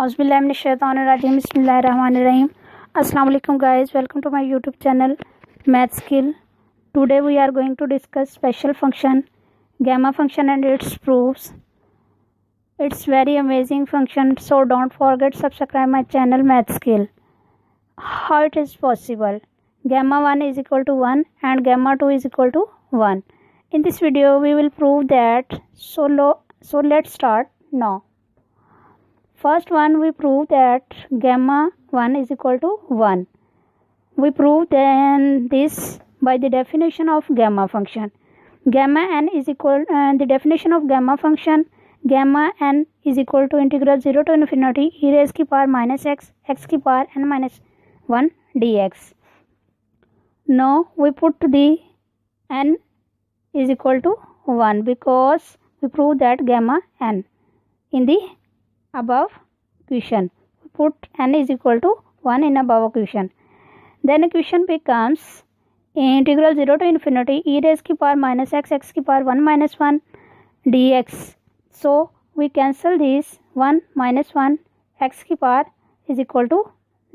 Auzubillahiminash-shaytanir-rajim. Bismillahir-rahmanir-rahim. Assalamu alaikum guys. Welcome to my YouTube channel Math Skill. Today we are going to discuss special function gamma function and its proofs. It's very amazing function, so don't forget subscribe my channel Math Skill. How it is possible? Gamma 1 is equal to 1 and gamma 2 is equal to 1. In this video we will prove that. So let's start now. First one, we prove that gamma 1 is equal to 1. We prove then this by the definition of gamma function. Gamma n is equal, the definition of gamma function, gamma n is equal to integral 0 to infinity e raised to power minus x, x to power n minus 1 dx. Now we put the n is equal to 1 because we prove that gamma n in the above equation. We put n is equal to 1 in above equation. Then equation becomes integral 0 to infinity e raised to power minus x, x to power 1 minus 1 dx. So we cancel this 1 minus 1, x to power is equal to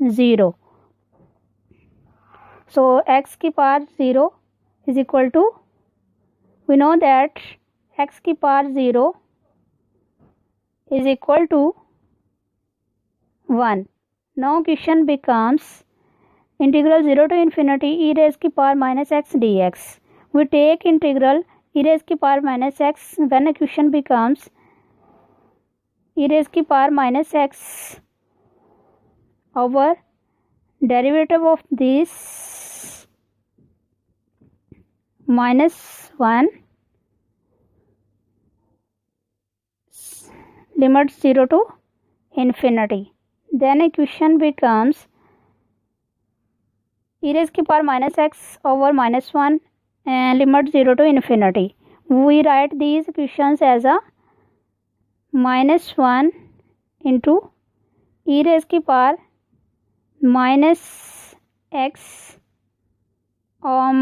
0. So x to power 0 is equal to, we know that x to power 0 is equal to 1. Now equation becomes integral 0 to infinity e raised to power minus x dx. We take integral e raised to power minus x when equation becomes e raised to power minus x over derivative of this minus 1 limit 0 to infinity. Then equation becomes e raised to power minus x over minus 1 and limit 0 to infinity. We write these equations as a minus 1 into e raised to power minus x or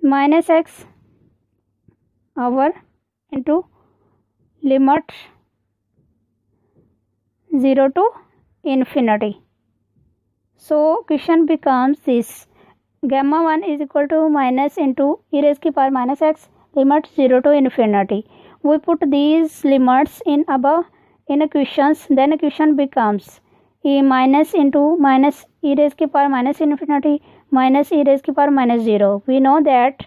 minus x over into limit 0 to infinity. So equation becomes this: gamma 1 is equal to minus into e raised to power minus x limit 0 to infinity. We put these limits in above in equations. Then equation becomes e minus into minus e raised to power minus infinity minus e raised to power minus 0. We know that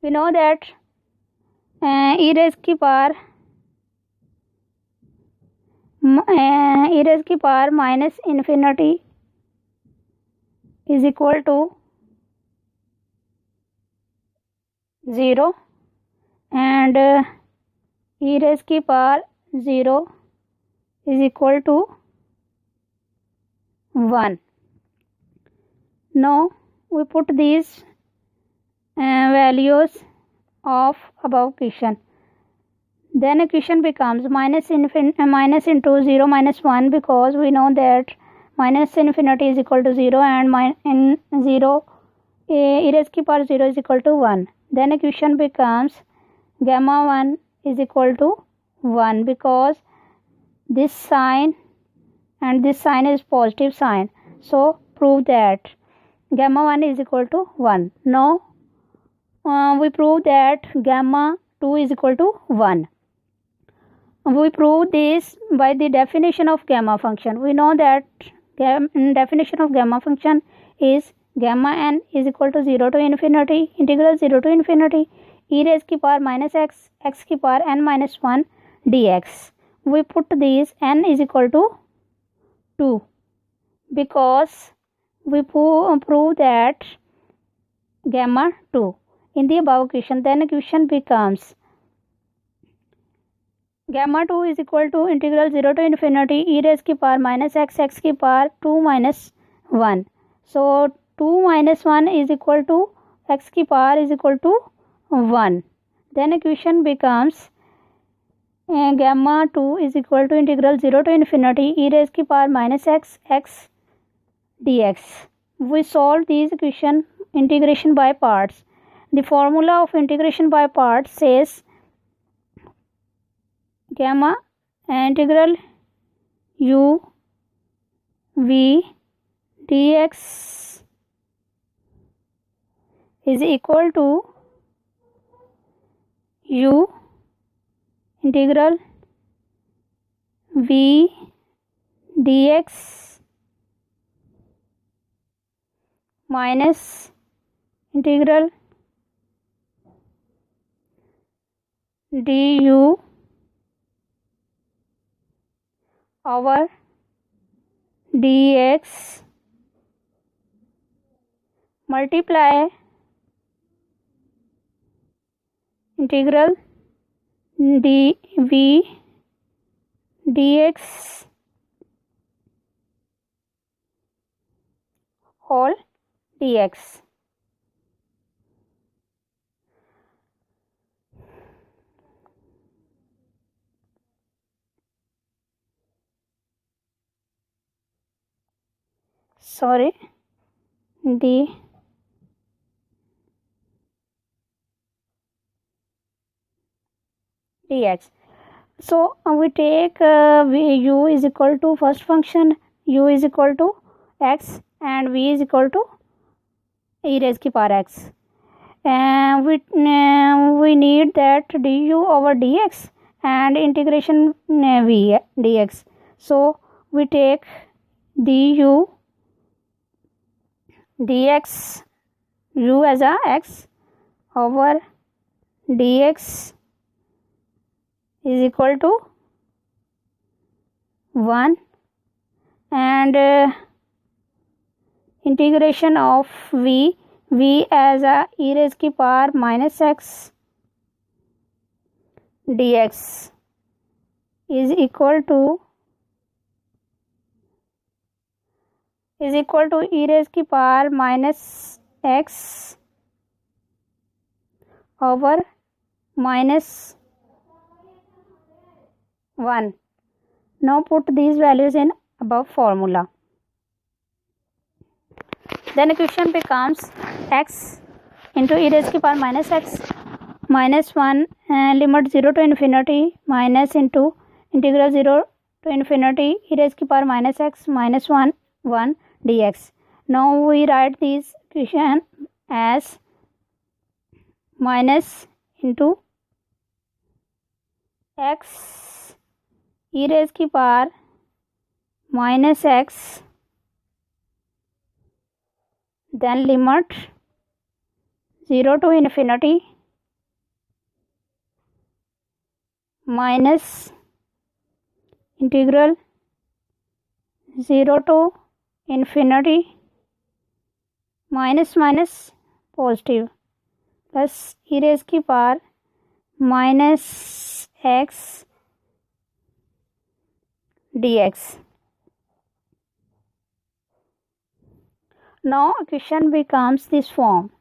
e raised to power minus infinity is equal to 0 and e raised to power 0 is equal to 1. Now we put these values of above equation. Then equation becomes minus into 0 minus 1 because we know that minus infinity is equal to 0 and in 0 e raised to power 0 is equal to 1. Then equation becomes gamma 1 is equal to 1 because this sign and this sign is positive sign. So prove that gamma 1 is equal to 1. Now we prove that gamma 2 is equal to 1. We prove this by the definition of gamma function. We know that definition of gamma function is gamma n is equal to 0 to infinity integral 0 to infinity e raised to power minus x, x to power n minus 1 dx. We put these n is equal to 2 because we prove that gamma 2 in the above equation. Then equation becomes gamma 2 is equal to integral 0 to infinity e raised to power minus x, x to power 2 minus 1. So 2 minus 1 is equal to x to power is equal to 1. Then equation becomes gamma 2 is equal to integral 0 to infinity e raised to power minus x, x dx. We solve these equation integration by parts. The formula of integration by parts says gamma integral u v dx is equal to u integral v dx minus integral du over dx multiply integral dv dx whole dx. Sorry, the dx. So we take u is equal to first function u is equal to x and v is equal to e raised to power x, and we need that du over dx and integration v dx. So we take du dx u as a x over dx is equal to 1 and integration of v as a e raised to power minus x dx is equal to e raised to power minus x over minus 1. Now put these values in above formula. Then equation becomes x into e raised to power minus x minus 1 limit 0 to infinity minus into integral 0 to infinity e raised to power minus x minus 1 dx. Now we write this equation as minus into x e raised to power minus x, then limit 0 to infinity minus integral 0 to infinity minus positive plus e raised to power minus x dx. Now equation becomes this form.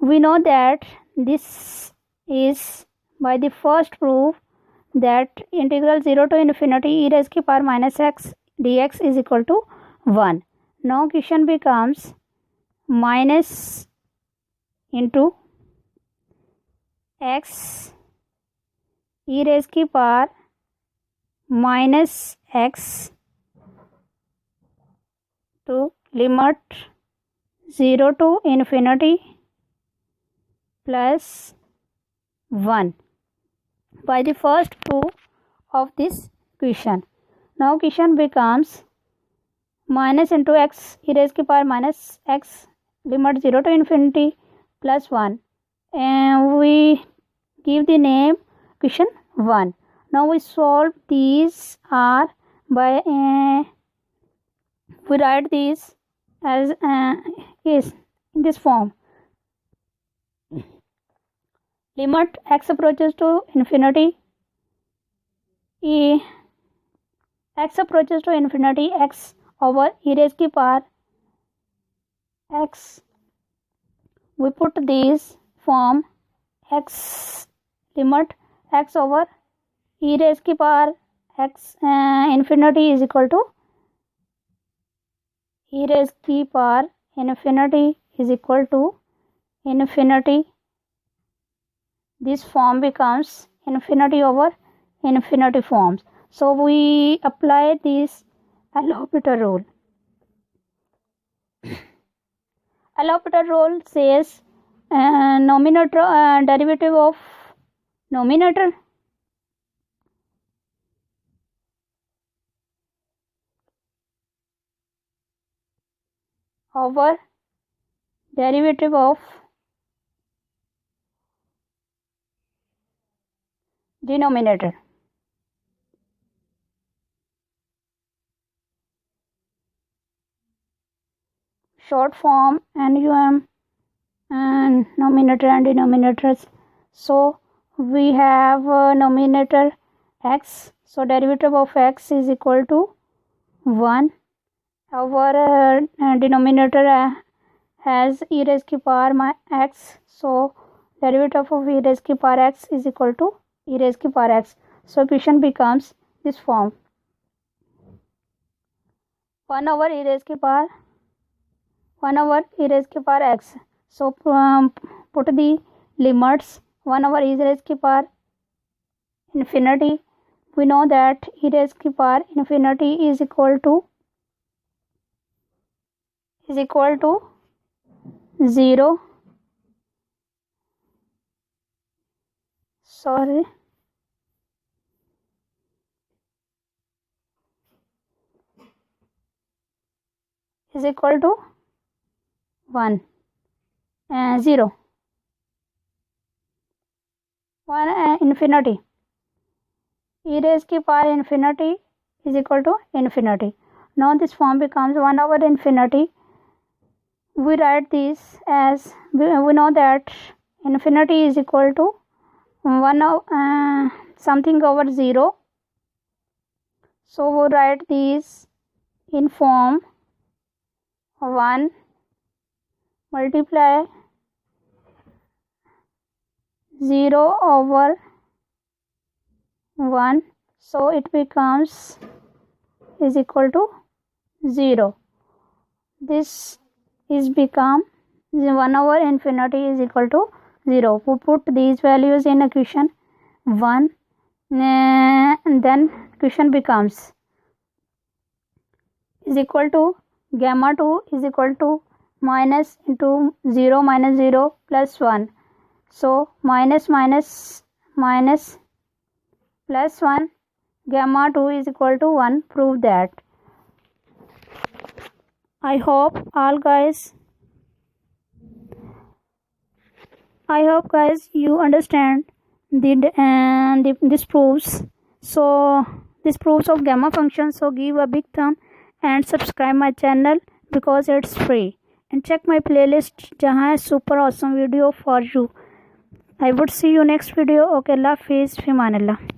We know that this is by the first proof that integral 0 to infinity e raised to power minus x dx is equal to 1. Now equation becomes minus into x e raised to power minus x to limit 0 to infinity plus 1 by the first proof of this equation. Now equation becomes minus into x e raised to power minus x limit 0 to infinity plus 1, and we give the name equation 1. Now we solve these r by we write these as is in this form. Limit x approaches to infinity x approaches to infinity x over e raised to power x. We put these form x limit x over e raised to power x infinity is equal to e raised to power infinity is equal to infinity. This form becomes infinity over infinity forms. So we apply this L'Hopital rule. L'Hopital rule says derivative of nominator over derivative of denominator. Short form NUM and numerator and denominators. So we have numerator x, so derivative of x is equal to 1 over denominator has e raised to power x, so derivative of e raised to power x is equal to e raised to power x. So equation becomes this form: 1 over e raised to power x. So put the limits. 1 over e raised to power infinity. We know that e raised to power infinity is equal to 0. Sorry. Is equal to 1 0 1 infinity. E raised to power infinity is equal to infinity. Now this form becomes 1 over infinity. We write this as we know that infinity is equal to 1 something over 0. So we write this in form 1 multiply 0 over 1, so it becomes is equal to 0. This is become 1 over infinity is equal to 0. We put these values in equation 1 and then equation becomes is equal to gamma 2 is equal to minus into 0 minus 0 plus 1. So minus plus 1, gamma 2 is equal to 1. Prove that. I hope guys you understand this proofs. So this proofs of gamma function. So give a big thumb and subscribe my channel because it's free, and check my playlist जहाँ है super awesome video for you. I would see you next video. Okay, Allah Hafiz, Fimanillah.